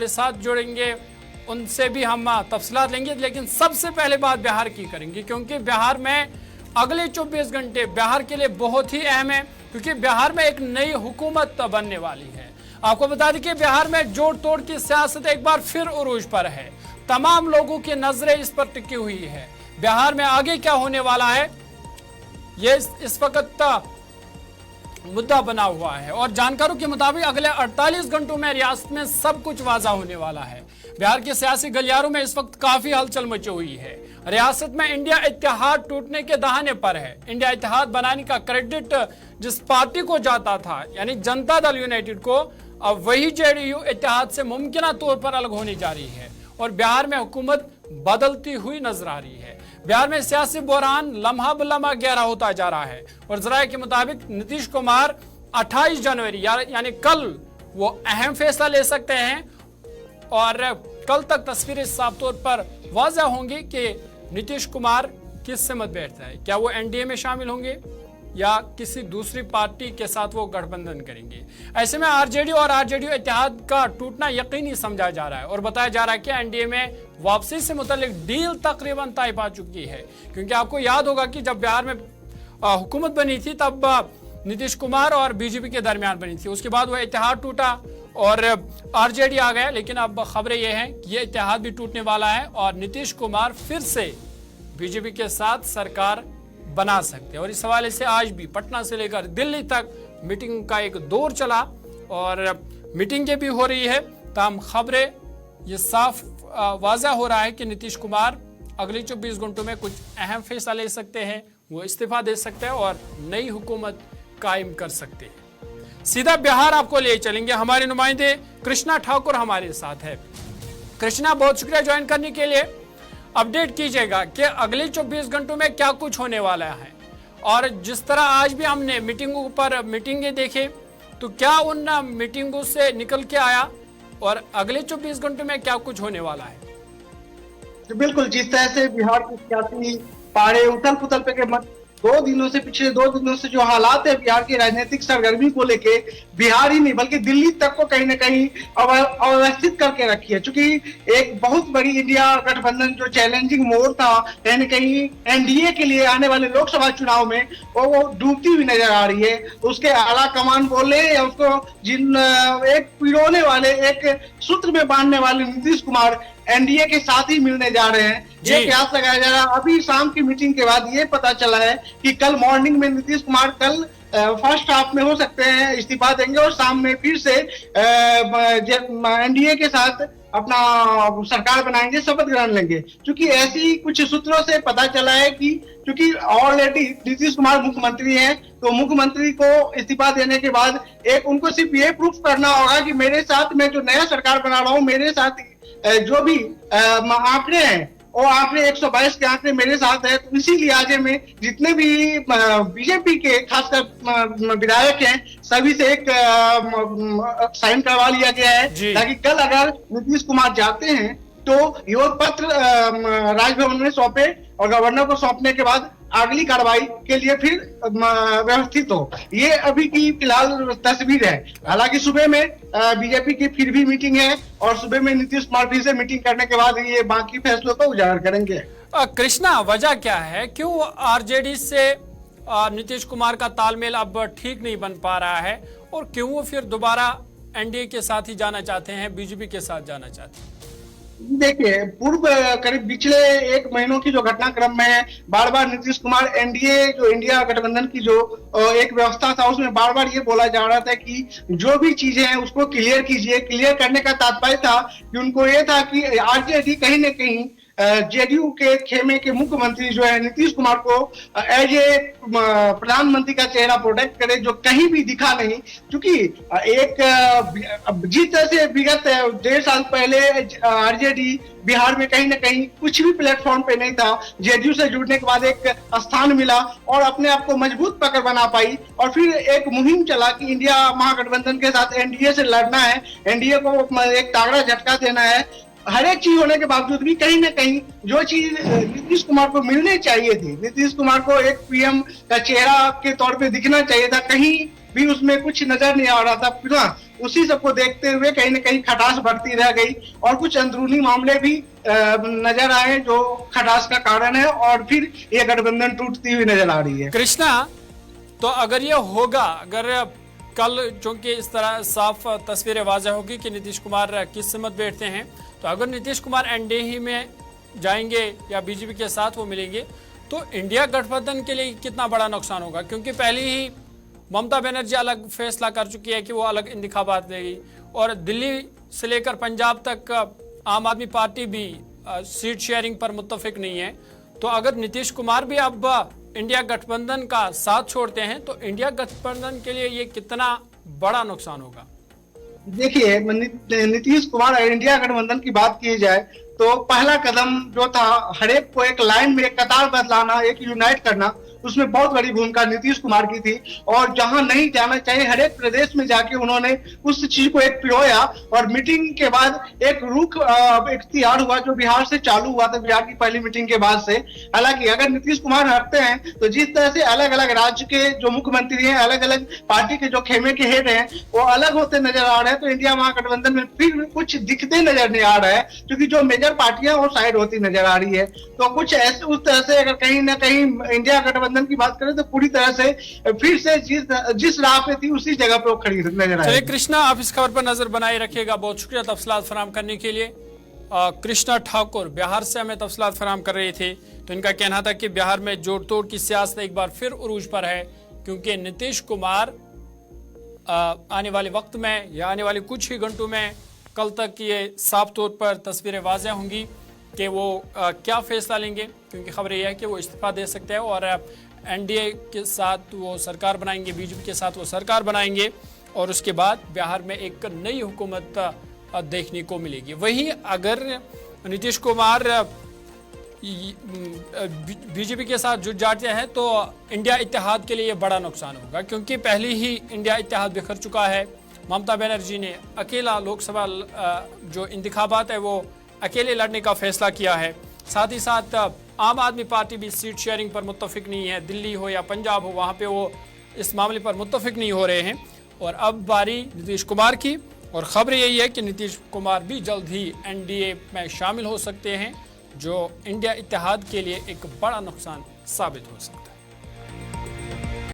के साथ जुड़ेंगे, उनसे भी हम तफसीलात लेंगे। लेकिन सबसे पहले बात बिहार की करेंगे, क्योंकि बिहार में अगले 24 घंटे बिहार के लिए बहुत ही अहम है, क्योंकि बिहार में एक नई हुकूमत बनने वाली है। आपको बता दें कि बिहार में जोड़ तोड़ की सियासत एक बार फिर उरूज पर है। तमाम लोगों की नजरें इस पर टिकी हुई है। बिहार में आगे क्या होने वाला है, ये इस वक्त मुद्दा बना हुआ है। और जानकारों के मुताबिक अगले 48 घंटों में रियासत में सब कुछ वाजा होने वाला है। बिहार के सियासी गलियारों में इस वक्त काफी हलचल मची हुई है। रियासत में इंडिया इत्तेहाद टूटने के दहाने पर है। इंडिया इत्तेहाद बनाने का क्रेडिट जिस पार्टी को जाता था, यानी जनता दल यूनाइटेड को, अब वही जेडीयू इत्तेहाद से मुमकिन तौर पर अलग होने जा रही है और बिहार में हुकूमत बदलती हुई नजर आ रही है। बिहार में सियासी बहरान लम्हा ब लम्हा गहरा होता जा रहा है और जराये के मुताबिक नीतीश कुमार 28 जनवरी यानी कल वो अहम फैसला ले सकते हैं और कल तक तस्वीरें साफ तौर पर वाज़ह होंगी कि नीतीश कुमार किस से मत बैठता है। क्या वो एनडीए में शामिल होंगे या किसी दूसरी पार्टी के साथ वो गठबंधन करेंगे। ऐसे में आरजेडी और आरजेडीयू इत्तेहाद का टूटना यकीनी समझा जा रहा है और बताया जा रहा है कि एनडीए में वापसी से मुतालिक डील तकरीबन तय पा चुकी है। क्योंकि आपको याद होगा कि जब बिहार में हुकूमत बनी थी तब नीतीश कुमार और बीजेपी के दरमियान बनी थी, उसके बाद वह इत्तेहाद टूटा और आरजेडी आ गया। लेकिन अब खबरें यह हैं कि यह इत्तेहाद भी टूटने वाला है और नीतीश कुमार फिर से बीजेपी के साथ सरकार बना सकते हैं। और इस हवाले से आज भी पटना से लेकर दिल्ली तक मीटिंग का एक दौर चला और मीटिंगें भी हो रही है। तमाम खबरें ये साफ वाज़ह हो रहा है कि नीतीश कुमार अगले 24 घंटों में कुछ अहम फैसला ले सकते हैं, वो इस्तीफा दे सकते हैं और नई हुकूमत कायम कर सकते हैं। सीधा बिहार आपको ले चलेंगे, हमारे नुमाइंदे कृष्णा ठाकुर हमारे साथ है। कृष्णा, बहुत शुक्रिया ज्वाइन करने के लिए। अपडेट कीजिएगा कि अगले 24 घंटों में क्या कुछ होने वाला है और जिस तरह आज भी हमने मीटिंगों पर मीटिंगें देखे, तो क्या उन मीटिंगों से निकल के आया और अगले 24 घंटों में क्या कुछ होने वाला है। तो बिल्कुल जिस तरह से बिहार की सियासी पारे उथल पुथल पे के पिछले 2 दिनों से जो हालात है बिहार की राजनीतिक सरगर्मी को लेके, बिहार ही नहीं बल्कि दिल्ली तक को कहीं ना कहीं अव्यवस्थित करके रखी है। चूंकि एक बहुत बड़ी इंडिया गठबंधन जो चैलेंजिंग मोड़ था कहीं ना कहीं एनडीए के लिए आने वाले लोकसभा चुनाव में, वो डूबती हुई नजर आ रही है। उसके आला कमान बोले या उसको एक पिरोने वाले, एक सूत्र में बांधने वाले नीतीश कुमार एनडीए के साथ ही मिलने जा रहे हैं। ये कयास लगाया जा रहा है। अभी शाम की मीटिंग के बाद ये पता चला है कि कल मॉर्निंग में नीतीश कुमार कल फर्स्ट हाफ में हो सकते हैं इस्तीफा देंगे और शाम में फिर से एनडीए के साथ अपना सरकार बनाएंगे, शपथ ग्रहण लेंगे। क्योंकि ऐसी कुछ सूत्रों से पता चला है कि क्योंकि ऑलरेडी नीतीश कुमार मुख्यमंत्री हैं, तो मुख्यमंत्री को इस्तीफा देने के बाद एक उनको सिर्फ ये प्रूफ करना होगा कि मेरे साथ मैं जो नया सरकार बना रहा हूँ, मेरे साथ जो भी आंकड़े हैं वो आंकड़े 122 के आंकड़े मेरे साथ है। तो इसी लिहाजे में जितने भी बीजेपी के खासकर विधायक हैं सभी से एक साइन करवा लिया गया है, ताकि कल अगर नीतीश कुमार जाते हैं तो योग पत्र राजभवन में सौंपे और गवर्नर को सौंपने के बाद अगली कार्रवाई के लिए फिर व्यवस्थित हो। ये अभी की फिलहाल तस्वीर है। हालांकि सुबह में बीजेपी की फिर भी मीटिंग है और सुबह में नीतीश कुमार फिर से मीटिंग करने के बाद ये बाकी फैसलों को उजागर करेंगे। कृष्णा, वजह क्या है, क्यों आरजेडी से नीतीश कुमार का तालमेल अब ठीक नहीं बन पा रहा है और क्यों वो फिर दोबारा एनडीए के साथ ही जाना चाहते हैं, बीजेपी के साथ जाना चाहते हैं? देखिए, पूर्व करीब पिछले 1 महीनों की जो घटनाक्रम में बार बार नीतीश कुमार एनडीए जो इंडिया गठबंधन की जो एक व्यवस्था था उसमें बार बार ये बोला जा रहा था कि जो भी चीजें हैं उसको क्लियर कीजिए। क्लियर करने का तात्पर्य था कि उनको ये था कि आरजेडी कहीं ना कहीं जेडीयू के खेमे के मुख्यमंत्री जो है नीतीश कुमार को एज ए प्रधानमंत्री का चेहरा प्रोटेक्ट करे, जो कहीं भी दिखा नहीं। क्योंकि एक जिस तरह से विगत 1.5 साल पहले आरजेडी बिहार में कहीं ना कहीं कुछ भी प्लेटफॉर्म पे नहीं था, जेडीयू से जुड़ने के बाद एक स्थान मिला और अपने आप को मजबूत पकड़ बना पाई और फिर एक मुहिम चला कि इंडिया महागठबंधन के साथ एनडीए से लड़ना है, एनडीए को एक तगड़ा झटका देना है। हर एक चीज होने के बावजूद भी कहीं ना कहीं जो चीज नीतीश कुमार को मिलनी चाहिए थी, नीतीश कुमार को एक पीएम का चेहरा के तौर पे दिखना चाहिए था, कहीं भी उसमें कुछ नजर नहीं आ रहा था। उसी सबको देखते हुए कहीं न कहीं खटास बढ़ती रह गई और कुछ अंदरूनी मामले भी नजर आए जो खटास का कारण है और फिर ये गठबंधन टूटती हुई नजर आ रही है। कृष्णा, तो अगर ये होगा, अगर कल चूंकि इस तरह साफ तस्वीरें वाज़ह होगी कि नीतीश कुमार किस समत बैठते हैं, तो अगर नीतीश कुमार एनडीए ही में जाएंगे या बीजेपी के साथ वो मिलेंगे तो इंडिया गठबंधन के लिए कितना बड़ा नुकसान होगा? क्योंकि पहले ही ममता बनर्जी अलग फैसला कर चुकी है कि वो अलग इंतखाबात देगी और दिल्ली से लेकर पंजाब तक आम आदमी पार्टी भी सीट शेयरिंग पर मुत्तफिक नहीं है। तो अगर नीतीश कुमार भी अब इंडिया गठबंधन का साथ छोड़ते हैं तो इंडिया गठबंधन के लिए ये कितना बड़ा नुकसान होगा? देखिए, नीतीश कुमार और इंडिया गठबंधन की बात की जाए तो पहला कदम जो था हर एक को एक लाइन में एक कतार बदलाना, एक यूनाइट करना, उसमें बहुत बड़ी भूमिका नीतीश कुमार की थी। और जहां नहीं जाना चाहिए हर एक प्रदेश में जाके उन्होंने उस चीज को एक पिरोया और मीटिंग के बाद एक रुख इख्तियार हुआ जो बिहार से चालू हुआ था, बिहार की पहली मीटिंग के बाद से। हालांकि अगर नीतीश कुमार हटते हैं तो जिस तरह से अलग अलग राज्य के जो मुख्यमंत्री हैं, अलग अलग पार्टी के जो खेमे के हेड हैं, वो अलग होते नजर आ रहे हैं, तो इंडिया महागठबंधन में फिर कुछ दिखते नजर नहीं आ रहा है, क्योंकि जो मेजर पार्टियां वो साइड होती नजर आ रही है। तो कुछ ऐसे उस तरह से अगर कहीं ना कहीं इंडिया गठबंधन की बात करें तो पूरी तरह से फिर से जिस राह पे थी उसी जगह पे वो खड़ी नजर आई। कृष्णा, आप इस खबर पर नजर बनाए रखिएगा। बहुत शुक्रिया तफसीलात फराहम करने के लिए। कृष्णा ठाकुर बिहार से हमें तफसीलात फराहम कर रहे थे, तो इनका कहना था कि बिहार में जोड़ तोड़ की सियासत एक बार फिर उरूज पर है, क्योंकि नीतीश कुमार आने वाले वक्त में या आने वाले कुछ ही घंटों में कल तक ये साफ तौर पर तस्वीरें वाज़ेह होंगी कि वो क्या फैसला लेंगे, क्योंकि खबर यह है कि वो इस्तीफा दे सकते हैं और एनडीए के साथ वो सरकार बनाएंगे, बीजेपी के साथ वो सरकार बनाएंगे और उसके बाद बिहार में एक नई हुकूमत देखने को मिलेगी। वहीं अगर नीतीश कुमार बीजेपी के साथ जुट जाते हैं तो इंडिया इत्तेहाद के लिए ये बड़ा नुकसान होगा, क्योंकि पहले ही इंडिया इत्तेहाद बिखर चुका है। ममता बनर्जी ने अकेला लोकसभा जो इंतखाबात है वो अकेले लड़ने का फैसला किया है। साथ ही साथ आम आदमी पार्टी भी सीट शेयरिंग पर मुत्तफिक नहीं है, दिल्ली हो या पंजाब हो वहाँ पे वो इस मामले पर मुत्तफिक नहीं हो रहे हैं। और अब बारी नीतीश कुमार की, और खबर यही है कि नीतीश कुमार भी जल्द ही एनडीए में शामिल हो सकते हैं, जो इंडिया इत्तेहाद के लिए एक बड़ा नुकसान साबित हो सकता है।